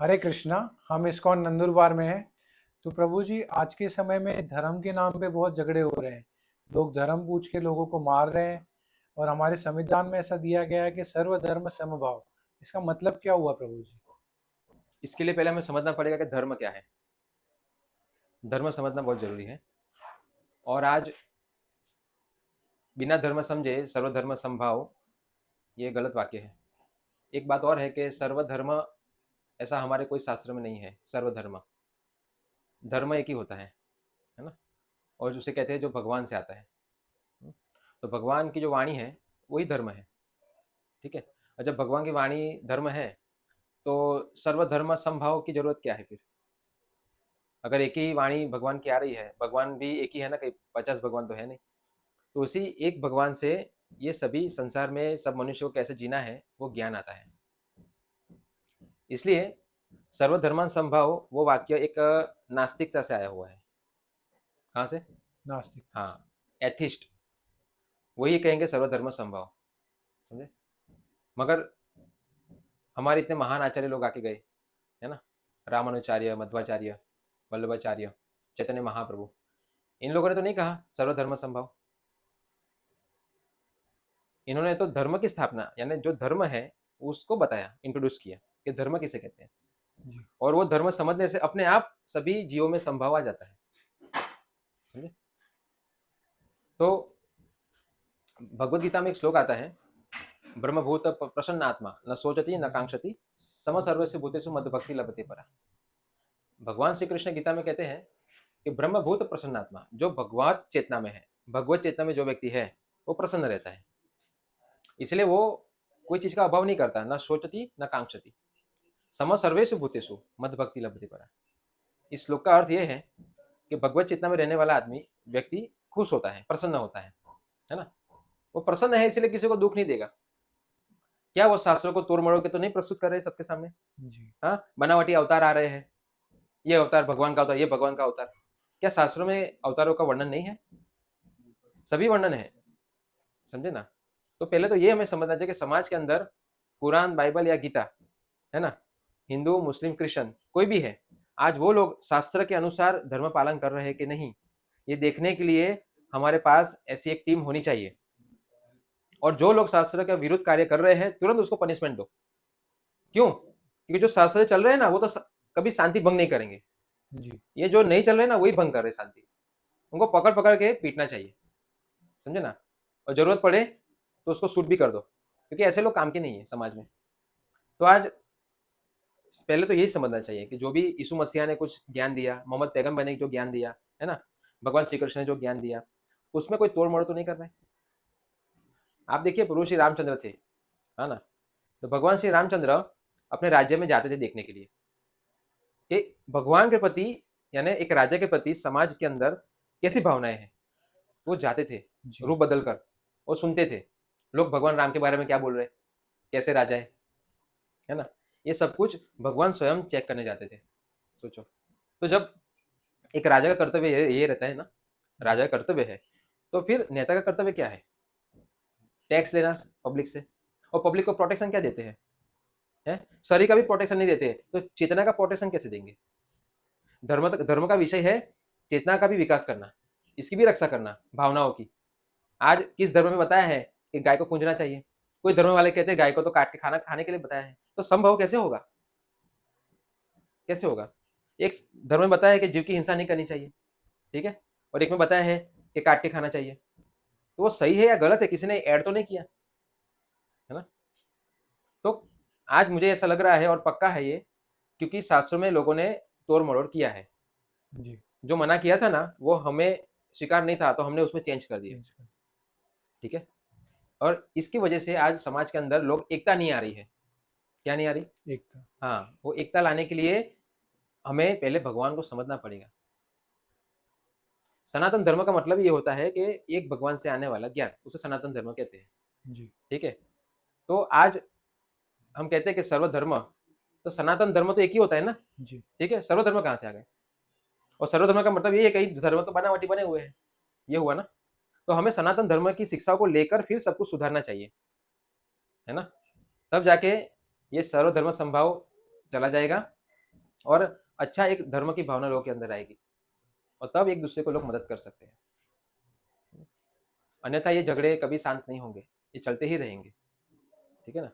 हरे कृष्णा। हम इस्कॉन नंदुरबार में हैं। तो प्रभु जी, आज के समय में धर्म के नाम पे बहुत झगड़े हो रहे हैं। लोग धर्म पूछ के लोगों को मार रहे हैं। और हमारे संविधान में ऐसा दिया गया है कि सर्वधर्म समभाव। इसका मतलब क्या हुआ प्रभु जी? इसके लिए पहले हमें समझना पड़ेगा कि धर्म क्या है। धर्म समझना बहुत जरूरी है। और आज बिना धर्म समझे सर्वधर्म समभाव, ये गलत वाक्य है। एक बात और है कि सर्वधर्म ऐसा हमारे कोई शास्त्र में नहीं है। सर्वधर्म, धर्म एक ही होता है ना। और उसे कहते हैं जो भगवान से आता है। तो भगवान की जो वाणी है वही धर्म है। ठीक है। और जब भगवान की वाणी धर्म है तो सर्वधर्म समभाव की जरूरत क्या है फिर? अगर एक ही वाणी भगवान की आ रही है, भगवान भी एक ही है ना, कहीं 50 भगवान तो है नहीं। तो उसी एक भगवान से ये सभी संसार में सब मनुष्य को कैसे जीना है वो ज्ञान आता है। इसलिए सर्वधर्मान संभाव वो वाक्य एक नास्तिकता से आया हुआ है। कहाँ से? नास्तिक। हाँ, एथिस्ट वही कहेंगे सर्वधर्म संभाव। समझे? मगर हमारे इतने महान आचार्य लोग आके गए, है ना। रामानुचार्य, मध्वाचार्य, वल्लभाचार्य, चैतन्य महाप्रभु, इन लोगों ने तो नहीं कहा सर्वधर्म संभाव। इन्होंने तो धर्म की स्थापना यानी जो धर्म है उसको बताया, इंट्रोड्यूस किया कि धर्म किसे कहते हैं। जी। और वो धर्म समझने से अपने आप सभी जीवों में संभाव आ जाता है। समझे? तो भगवत गीता में एक श्लोक आता है, ब्रह्मभूत प्रसन्न आत्मा न सोचती न कांक्षति सम सर्वस्व भूतेषु मद भक्ति लभते परा। भगवान श्री कृष्ण गीता में कहते हैं कि ब्रह्मभूत प्रसन्न आत्मा, जो भगवत चेतना में है, भगवत चेतना में जो व्यक्ति है वो प्रसन्न रहता है। इसलिए वो कोई चीज का अभाव नहीं करता, न सोचती न कांक्षति सम सर्वेषु भूतेषु मद भक्ति लभते परा। इस श्लोक का अर्थ यह है कि भगवत चेतना में रहने वाला आदमी, व्यक्ति खुश होता है, प्रसन्न होता है ना। वो प्रसन्न है इसलिए किसी को दुख नहीं देगा। क्या वो शास्त्रों को तोड़ मरोड़ के तो नहीं प्रस्तुत कर रहे सबके सामने? जी। हाँ, बनावटी अवतार आ रहे हैं, ये अवतार भगवान का अवतार, ये भगवान का अवतार। क्या शास्त्रों में अवतारों का वर्णन नहीं है? सभी वर्णन है। समझे ना। तो पहले तो ये हमें समझना चाहिए कि समाज के अंदर कुरान, बाइबल या गीता, है ना, हिंदू, मुस्लिम, क्रिश्चियन कोई भी है, आज वो लोग शास्त्र के अनुसार धर्म पालन कर रहे हैं कि नहीं, ये देखने के लिए हमारे पास ऐसी एक टीम होनी चाहिए। और जो लोग शास्त्र के विरुद्ध कार्य कर रहे हैं तुरंत उसको पनिशमेंट दो। क्यों? क्योंकि जो शास्त्र चल रहे हैं ना वो तो कभी शांति भंग नहीं करेंगे। जी। ये जो नहीं चल रहे ना वही भंग कर रहे शांति। उनको पकड़ पकड़ के पीटना चाहिए। समझे ना। और जरूरत पड़े तो उसको शूट भी कर दो, क्योंकि ऐसे लोग काम के नहीं है समाज में। तो आज पहले तो यही समझना चाहिए कि जो भी यीशु मसीहा ने कुछ ज्ञान दिया, मोहम्मद पैगम्बर ने जो ज्ञान दिया, है ना, भगवान श्री कृष्ण ने जो ज्ञान दिया, उसमें कोई तोड़ मोड़ तो नहीं कर रहे। आप देखिए, प्रभु श्री रामचंद्र थे, है ना। तो भगवान श्री रामचंद्र अपने राज्य में जाते थे देखने के लिए कि भगवान के प्रति यानी एक राजा के प्रति समाज के अंदर कैसी भावनाएं हैं। वो जाते थे जी। रूप बदल कर और सुनते थे लोग भगवान राम के बारे में क्या बोल रहे हैं, कैसे राजा है ना। ये सब कुछ भगवान स्वयं चेक करने जाते थे। सोचो। तो जब एक राजा का कर्तव्य ये रहता है ना, राजा का कर्तव्य है, तो फिर नेता का कर्तव्य क्या है? टैक्स लेना पब्लिक से। और पब्लिक को प्रोटेक्शन क्या देते हैं? है, शरीर का भी प्रोटेक्शन नहीं देते, तो चेतना का प्रोटेक्शन कैसे देंगे? धर्म का विषय है चेतना का भी विकास करना, इसकी भी रक्षा करना, भावनाओं की। आज किस धर्म में बताया है कि गाय को पूजना चाहिए? कोई धर्म वाले कहते हैं गाय को तो काट के खाना खाने के लिए बताया है। तो संभव कैसे होगा? कैसे होगा? एक धर्म में बताया है कि जीव की हिंसा नहीं करनी चाहिए, ठीक है, और एक में बताया है कि काट के खाना चाहिए। तो वो सही है या गलत है? किसी ने ऐड तो नहीं किया, है ना। तो आज मुझे ऐसा लग रहा है और पक्का है ये, क्योंकि शास्त्रों में लोगों ने तोड़ मरोड़ किया है। जी। जो मना किया था ना वो हमें स्वीकार नहीं था, तो हमने उसमें चेंज कर दिया। ठीक है। और इसकी वजह से आज समाज के अंदर लोग एकता नहीं आ रही है। क्या नहीं आ रही? एकता। हाँ, वो एकता लाने के लिए हमें पहले भगवान को समझना पड़ेगा। सनातन धर्म का मतलब ये होता है कि एक भगवान से आने वाला ज्ञान, उसे सनातन धर्म कहते हैं। जी। ठीक है। तो आज हम कहते हैं कि सर्वधर्म, तो सनातन धर्म तो एक ही होता है ना। जी। ठीक है, सर्वधर्म कहाँ से आ गए? और सर्वधर्म का मतलब ये है कई धर्म तो बनावटी बने हुए हैं, ये हुआ ना। तो हमें सनातन धर्म की शिक्षा को लेकर फिर सब कुछ सुधारना चाहिए, है ना। तब जाके ये सर्वधर्म संभाव चला जाएगा। और अच्छा एक धर्म की भावना लोगों के अंदर आएगी, और तब एक दूसरे को लोग मदद कर सकते हैं। अन्यथा ये झगड़े कभी शांत नहीं होंगे, ये चलते ही रहेंगे। ठीक है ना?